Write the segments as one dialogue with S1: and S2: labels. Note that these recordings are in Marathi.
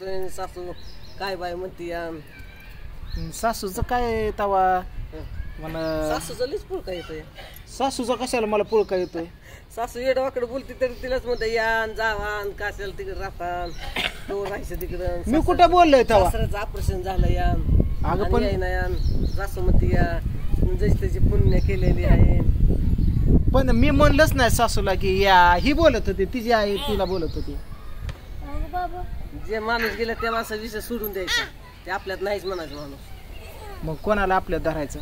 S1: करतोय सासू काय बाय म्हणते या
S2: सासूचं काय तवा म्हणा
S1: सासूचं लईच पुळका येतोय
S2: सासूचा कशाला मला पुळका येतोय
S1: सासू येडवाकडे बोलते तरी तिलाच म्हणते यान जावान काशाला तिकडे राहतान तो राहायचं तिकडं
S2: मी कुठं बोललोय तवा
S1: सासऱ्याचं ऑपरेशन झालं यान
S2: अगं पण
S1: यान सासू म्हणते या जशी त्याची पुण्य केलेली आहे
S2: पण मी म्हणलंच नाही सासूला की या ही बोलत होती तिची आई तिला बोलत होती
S1: जे माणूस गेला त्या माणसा विषय सोडून द्यायचा ते आपल्यात नाहीच म्हणायचं माणूस
S2: मग कोणाला आपल्यात धरायचं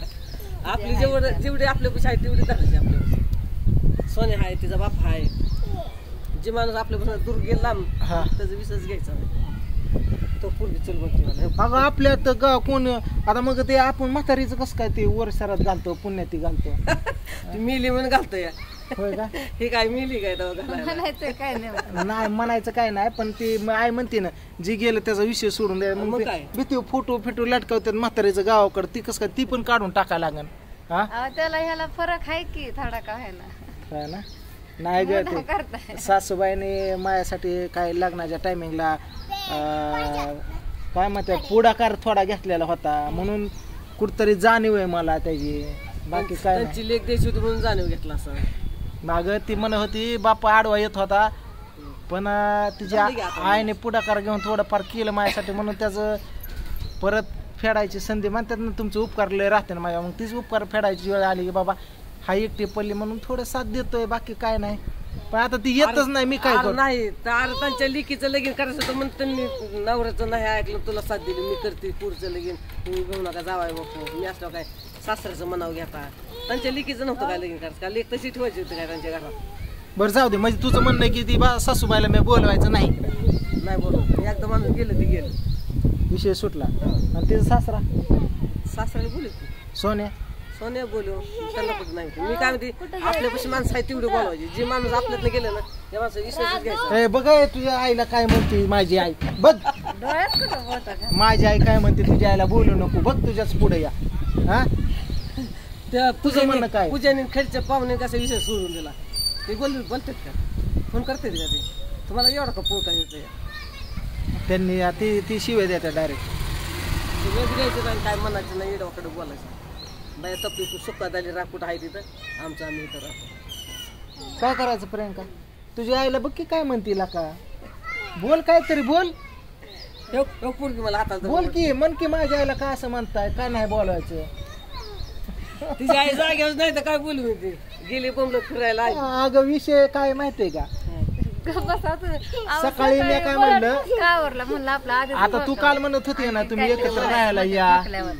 S1: आपली जेवढी आपल्यापाशी आहे तेवढी धरायची आपल्यापाशी सोन्या आहे तिचा बाप आहे जे माणूस आपल्यापासून दूर गेला त्याचा विषयच घ्यायचा नाही तो पूर्वी चल म्हणतो
S2: अगं आपल्यात कोण आता मग ते आपण म्हातारीचं कसं काय ते वर्षात घालतो पुण्याती घालतो
S1: ती मिली म्हणून घालतो या
S2: होय का
S1: हे काय मिली काय
S2: नाही म्हणायचं काय नाही पण ती आई म्हणते ना जी गेलं त्याचा विषय सोडून द्या मग भीती फोटो फिटो लटकावतात म्हातारीचं गावाकडे ती कसं काय ती पण काढून टाकायला लागन हा
S3: त्याला ह्याला फरक आहे की थोडा का आहे
S2: ना नाही ग ते सासूबाईने माझ्यासाठी काय लग्नाच्या टायमिंगला काय म्हणतात पुढाकार थोडा घेतलेला होता म्हणून कुठतरी जाणीव आहे मला त्याची बाकी काय
S1: त्यांची लेख द्यायची होती म्हणून जाणीव घेतला असं
S2: माग ती म्हणत होती बापा आडवा येत होता पण तिच्या आईने पुढाकार घेऊन थोडंफार केलं माझ्यासाठी म्हणून त्याचं परत फेडायची संधी म्हणतात ना तुमचं उपकार लय राहते ना माझ्या मग तीच उपकार फेडायची वेळ आली की बाबा हा एकटी पडली म्हणून थोडं साथ देतोय बाकी काय नाही पण आता ती येतच नाही मी काय करू
S1: नाही तर त्यांच्या लेकीचं लगीन करायचं होतं म्हणून त्यांनी नवऱ्याचं नाही ऐकलं तुला साथ दिली मी करते पुढचं लगीन तुम्ही घेऊ नका जावाय बापू मी असलो काय सासऱ्याचं मनाव घेता त्यांच्या लेकीचं नव्हतं काय लगीन करायचं का लेख तशी ठेवायची होती काय त्यांच्या घरात
S2: बरं जाऊ दे म्हणजे तुझं म्हणणं आहे की ती सासूबाईला मी बोलवायचं नाही
S1: नाही बोलू एकदा माणूस गेलं ते गेलं
S2: विषय सुटला आणि तिचा
S1: सासऱ्याला बोलत सोन्या बोलू त्यांना कुठं नाही मी काय म्हणते आपल्यापाशी माणसं आहे तेवढी बोलवायची जे माणूस आपल्यातनं गेलं ना त्या माणसं विश्वासच घ्यायचा
S2: बघ तुझ्या आईला काय म्हणते माझी आई बघ माझी आई काय म्हणते तुझ्या आईला बोलू नको बघ तुझ्याच पुढे या हा
S1: त्या
S2: तुझं म्हणणं काय
S1: पूजाने खेळच्या पाहुणे कसा विषय सोडून दिला ते बोलतात का फोन करतात का ते तुम्हाला एवढा का पोळका येतो
S2: त्यांनी ती शिव्या द्यायच्या डायरेक्ट
S1: वेगळी द्यायचं आणि काय म्हणायचं नाही एवढ्याकडे बोलायचं बाय तपली सुखात आली राखूट आहे तिथं आमचं आम्ही इथं राहतो
S2: काय करायचं प्रियंका तुझ्या आईला बघ की काय म्हणतील का बोल काहीतरी बोल
S1: पोरगी मला हातात
S2: बोल की म्हण की माझ्या आईला काय असं म्हणताय काय नाही बोलायचं
S1: तिची आई जागेवर नाही तर काय बोलू मी ती गेली बोंबलं फिरायला
S2: अगं विषय काय माहितीये का सकाळी मी काय म्हणलं आता तू काल म्हणत होती ना तुम्ही एकत्र राहायला या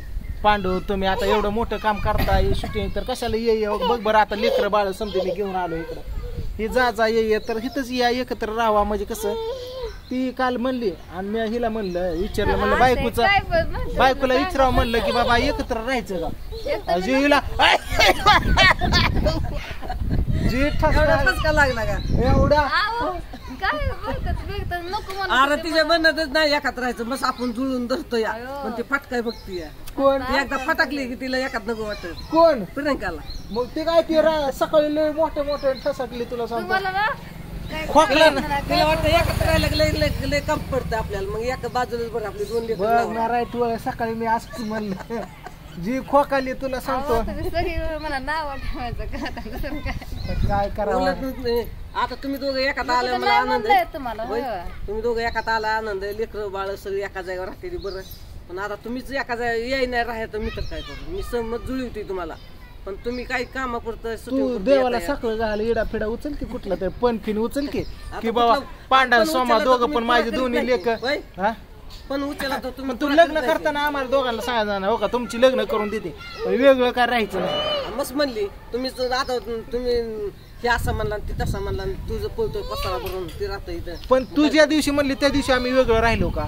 S2: पांडू तुम्ही आता एवढं मोठं काम करताय शूटिंग तर कशाला ये बघ बरं आता लेकर बाळ समजे मी घेऊन आलो इकडं हे जा ये तर इथंच या एकत्र राहावा म्हणजे कसं ती काल म्हणली आणि मी हिला म्हणलं विचारलं म्हणलं बायकोला विचारावं म्हणलं की बाबा एकत्र राहायचं का हिला जी ठसका
S1: लागला का
S2: एवढा
S1: अरे तिच्या म्हणतच नाही एकात राहायचं बस आपण जुळून धरतो या पण ती फटकाय बघती
S2: कोण
S1: एकदा फटकली की तिला एकात नको वाटत
S2: कोण
S1: प्रियंकाला
S2: मग ते काय ती सकाळी लय मोठे ठसकली तुला सांगतो खोकला
S1: तिला वाटतं एकत्र राहायला लय कम पडतं आपल्याला मग एका बाजूलाच बरं आपली दोन
S2: लेकर तू सकाळी मी असं म्हणलं जी खोकाली तुला सांगतो काय करावं
S1: आता तुम्ही दोघं एकात आलं मला आनंद तुम्ही दोघं एकात आला आनंद लेकर बाळ सगळी एका जागेवर राहते बरं पण आता तुम्हीच एका जागा याय नाही राहायचं मी तर काय करू मी सहमत जुळी होती तुम्हाला पण तुम्ही काही कामापुरतं
S2: तू देवाला साखळ झालं इडा फिडा उचल की कुठला तरी पण फिन उचल की बाबा पांडा सोमा दोघं पण माझे दोन्ही लेख
S1: पण उचला
S2: तू लग्न करताना आम्हाला दोघांना सांगायचं हो का तुमची लग्न करून देते वेगळं काय राहायचं नाही
S1: मस्त म्हणली तुम्ही आता तुम्ही हे असं म्हणला ती तसं म्हणला तुझं पळतोय पसारा भरून ती राहतं इथं
S2: पण तू ज्या दिवशी म्हणली त्या दिवशी आम्ही वेगळं राहिलो का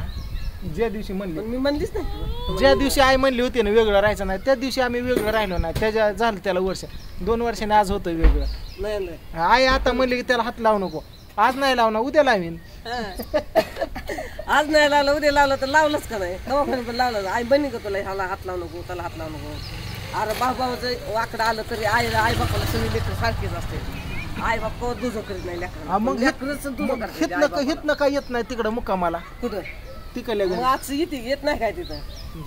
S2: ज्या दिवशी म्हणली
S1: मी म्हणलीच नाही
S2: ज्या दिवशी आई म्हणली होती ना वेगळं राहायचं नाही त्या दिवशी आम्ही वेगळं राहिलो नाही त्याच्या झालं त्याला वर्ष 2 वर्षाने आज होतं वेगळं
S1: नाही
S2: आई आता म्हणली की त्याला हात लावू नको आज नाही लावणार उद्या लावीन
S1: आज नाही लावलं उद्या लावलं तर लावलंच का नाही दवाखान्यात पण लावलं आई बनी का तुला ह्याला हात लावू नको त्याला हात लावू नको अरे बाबाचं वाकडं आलं तरी आई बापाला सगळी लेकर सारखीच असते आई बाप दुजो करीत नाही लेकर
S2: मग हितनं का येत नाही तिकडं मुक्कामाला
S1: कुठं
S2: तिकडल्या
S1: मग आज येत नाही काय तिथं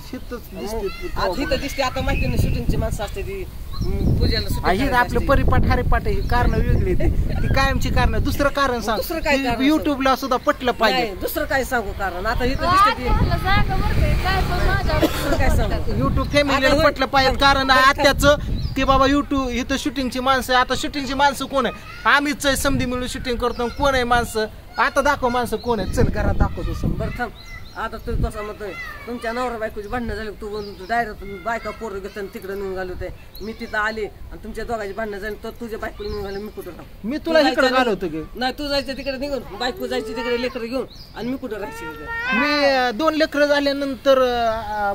S2: शेतच
S1: आज इथं दिसते आता माहिती नाही शूटिंगची माणसं असते ती पूजेला shooting
S2: आपलं परिपाठ हरिपाठ ही कारण वेगळी ती कायमची कारण दुसरं कारण
S1: दुसरं काय
S2: सांग
S1: कारण
S2: युट्यूबला सुद्धा पटलं पाहिजे
S1: नाही, दुसरं काय सांगू कारण आता इथं दिसते ती
S3: मला सांगा बरं का, काय पण माझ्यावर
S1: दुसरं काय सांगू
S2: युट्यूब फॅमिलीला
S1: आता
S2: पटलं पाहिजे कारण आत्याचं की बाबा युट्यूब इथं शूटिंगची माणसं आहे. आता शूटिंगची माणसं कोण आहे आम्हीच आहे समधी मिळून शूटिंग करतो कोण आहे माणसं आता दाखव माणसं कोण आहे चल घरात दाखवतो समजा
S1: बरं थांब आता तू तसा म्हणतोय तुमच्या नवरा बायकोची भांडणं झाली तू डायरेक्ट बायका पोरं घेतो आणि तिकडे निघून घालवते मी तिथं आले आणि तुमच्या दोघांची भांडणं झाली तर तुझ्या बायकोला निघून घालून मी कुठं राहू
S2: मी तुला इकडे घालवतो की
S1: नाही तू जायचं तिकडे निघून बायको जायची तिकडे लेकरं घेऊन आणि मी कुठं राहायची तिकडे
S2: मी 2 लेकरं झाल्यानंतर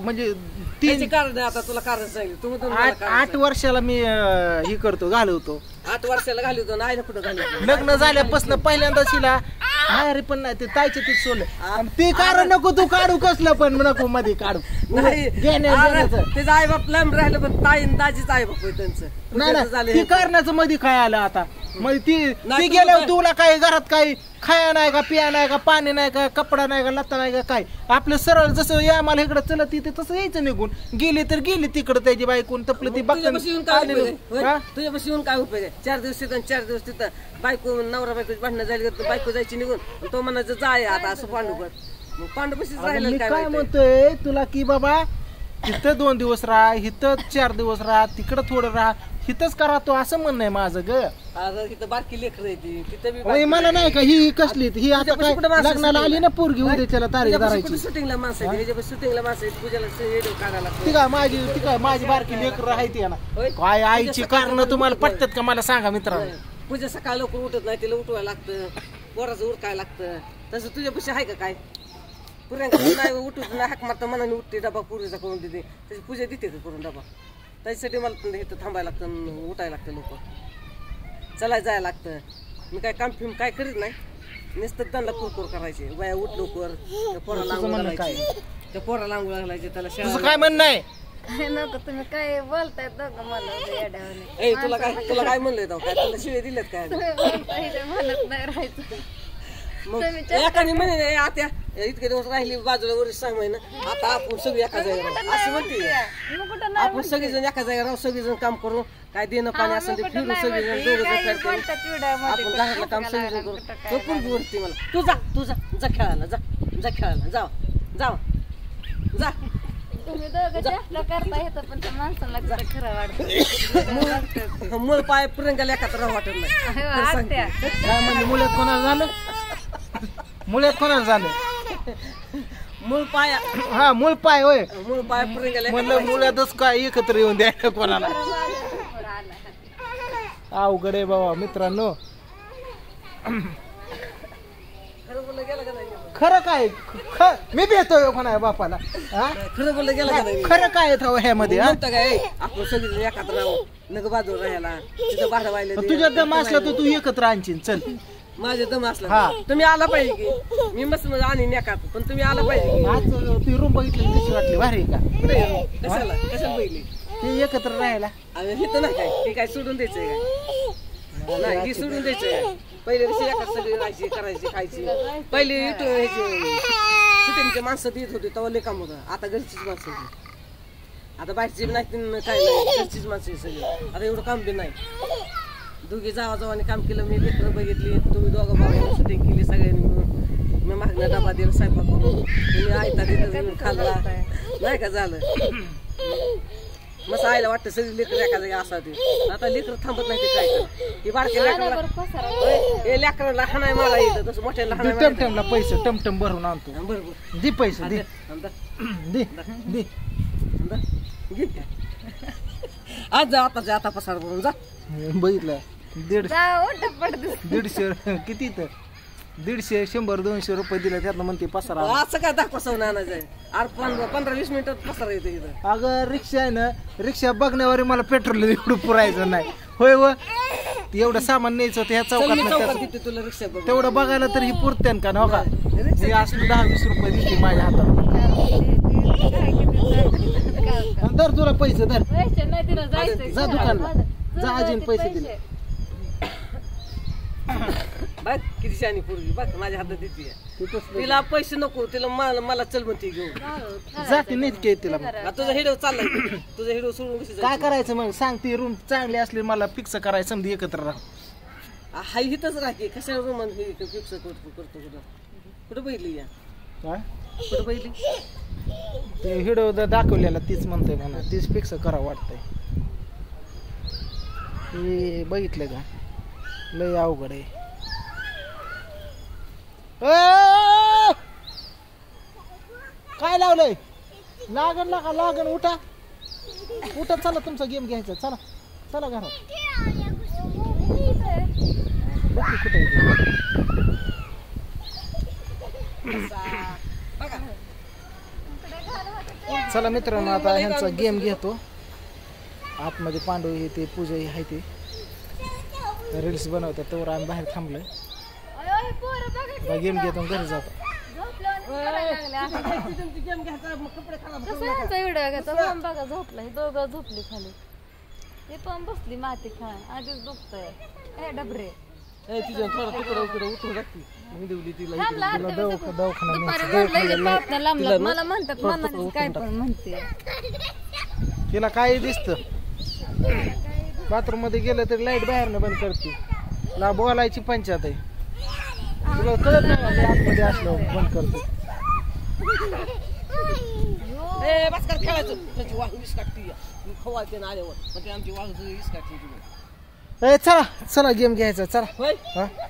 S2: म्हणजे
S1: त्याचे कारण आहे आता तुला कारण सांगितलं तू म्हणतो
S2: 8 वर्षाला मी हे करतो घालवतो
S1: 8 वर्षाला घालवतो नाही ना कुठं घालवतो
S2: लग्न झाल्यापासून पहिल्यांदा शिला अरे पण नाही ते ताईचे ते सोडलं ते कारण नको तू काढू कसलं पण नको मध्ये काढू
S1: नाही
S2: घेण्याचं
S1: त्याचं आई बाप लांब राहिलं पण ताई दाजीच आई बाप आहे त्यांचं
S2: नाही
S1: पूजेचं झालं
S2: ती करण्याचं मध्ये काय आलं आता मग ती
S1: नाही,
S2: गेल्यावर तुला काय घरात काही खाया नाही का पिया नाही का पाणी नाही का कपडा नाही का लत्ता नाही का काय आपलं सरळ जसं या मला इकडे चलत येते तसं यायचं निघून गेली तर गेली तिकडं त्याची बायकून तपलं ती
S1: तुझ्यापाशी येऊन काय उपयोग आहे? होय? तुझ्यापाशी येऊन काय उपयोग आहे 4 दिवस तिथं 4 दिवस तिथं बायको नवरा बायकोची भांडणं झाली तर बायको जायची निघून तो म्हणायचं जाय आता असं पांडुपट मग पांडुपशीच राहिलं
S2: मी
S1: काय
S2: काय
S1: माहिती?
S2: म्हणतोय तुला की बाबा इथं 2 दिवस राहा इथं 4 दिवस राहा तिकडं थोडं राहा इथंच करा तो असं म्हणणं आहे माझं ग
S1: आता तिथं बारकी लेकर आहे ती तिथं बी
S2: होय, मला नाही का ही कसली ही आता काय
S1: कुठं माणसं
S2: लग्नाला आली ना पोरगी उद्या त्याला तारीख धरायची
S1: शूटिंगला माणसं आहे ह्याच्या शूटिंगला माणसं आहेत पूजेला व्हिडिओ काढायला लागतो.
S2: ती काय माझी बारकी लेकर आहे ना
S1: होय?
S2: काय आईची कारण तुम्हाला पटतात का मला सांगा मित्रांनो
S1: पूजा सकाळी लवकर उठत नाही तिला उठवायला लागतं पोराचं उरकायला लागतं तसं तुझ्यापाशी आहे का काय पुऱ्यांका नाही उठत नाही हाक मारता मनाने उठते डबा पुरीचा करून देते त्याची पूजा देते का करून डबा त्याच्यासाठी मला इथं थांबायला लागतं उठायला लागतं लोक चलायला जायला लागतं मी काय काम फिम काय करीत नाही नुसतं त्यांना कुरकुर करायचे बाया उठ लवकर त्या पोराला आंघोळ घालायची त्या पोराला आंघोळ घालायचे त्याला
S2: तुझं काय म्हणणं आहे
S3: काय नको तुम्ही काय बोलताय दोघं मला येड्यावाने
S1: ए तुला काय म्हणलंय तो काय तुला शिवे दिलेत काय
S3: तुम्ही बोलताय ते म्हणत नाही राहायचं
S1: मग एकाने म्हणे आत्या इतके दिवस राहिली बाजूला वर 6 महिने आता आपण सगळी एका जागेवर राहू. असं म्हणते
S3: मग कुठं नाही
S1: आपण सगळेजण एका जागेवर राहू सगळेजण काम करू काय देणं पाणी असेल ते फिरू सगळेजण दोघं
S3: कोणत्याच व्हिडिओमध्ये
S1: आपण घरातलं काम सगळेजण करू तो पण बोलते मला तू जा खेळायला जा खेळायला जा
S3: तुम्ही दोघं चेष्टा करता येतं पण त्या माणसाला कुठं खरं वाटतं
S1: मूळ पाय प्रियंकाला एकत्र राहू वाटत नाही
S3: आत्या
S2: काय म्हणजे मुळ्यात कोणाला झालं
S1: मूळ पाय
S2: हा मूळ पाय होय
S1: मूळ पाय प्रियंकाला
S2: म्हणलं मुळ्यातच काय एकत्र येऊन द्यायला कोणाला अवघड आहे बाबा मित्रांनो
S1: खरं बोललं गेलं का नाही
S2: खरं काय मी भेटतोय कोणा बापाला
S1: खरं बोललं गेलं का नाही
S2: खरं काय ह्यामध्ये
S1: म्हणतं काय आपण सगळेजण एकत्र राहू नग बाजूला राहायला तिथं भाडं व्हायला
S2: तुझ्या दम असला तर तू एकत्र आणशील चल
S1: माझे दम असला तुम्ही आला पाहिजे की मी मस्त आणि नेकात पण तुम्ही आला पाहिजे की
S2: आज ती रूम बघितली कशी वाटली भारी आहे का
S1: कुठे कशाला पहिली
S2: ते एकत्र राहायला
S1: हे तर नाही काय हे काय सोडून द्यायचंय काय नाही ही सोडून द्यायचंय पहिले कशी एका सगळी राहायची करायची खायची पहिले शूटिंगचे माणसं देत होते तेव्हा लय काम होतं आता घरचीच माणसं होती आता बाहेरची नाही काय नाही घरचीच माणसं सगळी आता एवढं काम बी नाही दोघी जावाने काम केलं मी लेकरं बघितली तुम्ही दोघं भावाने शूटिंग केली सगळ्यांनी मिळून मी मागणं डबा दिला स्वयंपाक करून तुम्ही आयता तिथं खाल्ला नाही का झालं मस्त आईला वाटतं सगळी लेकर एका जागी असावी आता लेकर थांबत नाही ते काय ही बारक्या लेकराला लेकराला हाणाय मारा येतं तसं मोठ्याला हाणाय
S2: टमटमला पैसे टमटम भरून आणतो
S1: बरोबर
S2: दे पैसे दे
S1: आज जा आता पसार भरून जा
S2: बघितलं
S3: 150
S2: 150 किती तर 150 100 200 रुपये दिले त्यातनं म्हणते पसारा
S1: असं काय दाखवून आणायचं आहे अरे 15-20 मिनिटात पसार येतं इथं
S2: अगं रिक्षा आहे ना रिक्षा बघण्यावर मला पेट्रोल एवढं पुरायचं नाही होय व एवढं सामान न्यायचं होतं ह्या चौकात
S1: तुला रिक्षा बघ
S2: तेवढं बघायला तर ही पुरते का नव्हता हे असलं 10-20 रुपये दिसते माझ्या हातात धर तुला पैसे धर जा दुकानला जा आजीन पैसे दिले
S1: हा, किती शानी पोरगी बघ माझ्या हातात देते तिला पैसे नको तिला मला चल म्हणते घेऊन
S2: जाते नेटके तिला मग.
S1: आता तुझा हिडो चाललाय तुझा हिडो सोडून कशी
S2: काय करायचं मग सांग ती रूम चांगली असली मला फिक्स करायचं समधी एकत्र राहा.
S1: हाय हिथंच राहते कशा रूम फिक्स करतो कुठं कुठं बघितली या
S2: काय
S1: कुठं बघितली
S2: ते व्हिडिओ दाखवलेला तीच म्हणतोय म्हणा तीच फिक्स करावं वाटतंय. हे बघितलं का लय अवघड आहे. काय लावलंय लागण लागा लागण उठा उठा चला तुमचा गेम घ्यायचा चला चला घरात बघ की कुठे चला मित्रांनो आता ह्यांचा गेम घेतो. आतमध्ये पांडू हे ते पूजा आहे ते रील्स बनवतात तोवर आम्ही बाहेर थांबलोय. गेम घेतो घरी जातो.
S3: बघा झोपला दोघं झोपली खाली ते पण बसली माती खाण आधीच दुखतंय डबरे मला म्हणतात मनाने काय पण म्हणते
S2: तिला काय दिसत बाथरूम मध्ये गेलं तरी लाईट बाहेरनं बंद करते. ला बोलायची पंचायत आहे तुला कळत नाही आतमध्ये असलं बंद करते.
S1: बस कर खेळायचं त्याची वाहू वीस काढते खवायचे ना आल्यावर मग ते आमची वाहू वीस काढते तुम्ही.
S2: चला चला गेम घ्यायचा चला.
S1: होय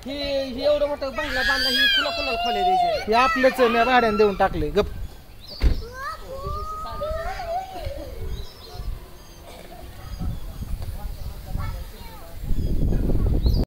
S1: हे एवढं मोठं बंगला बांधला ही कुणाला खोल्या द्यायची
S2: हे आपलंच मी भाड्याने देऊन टाकले गप.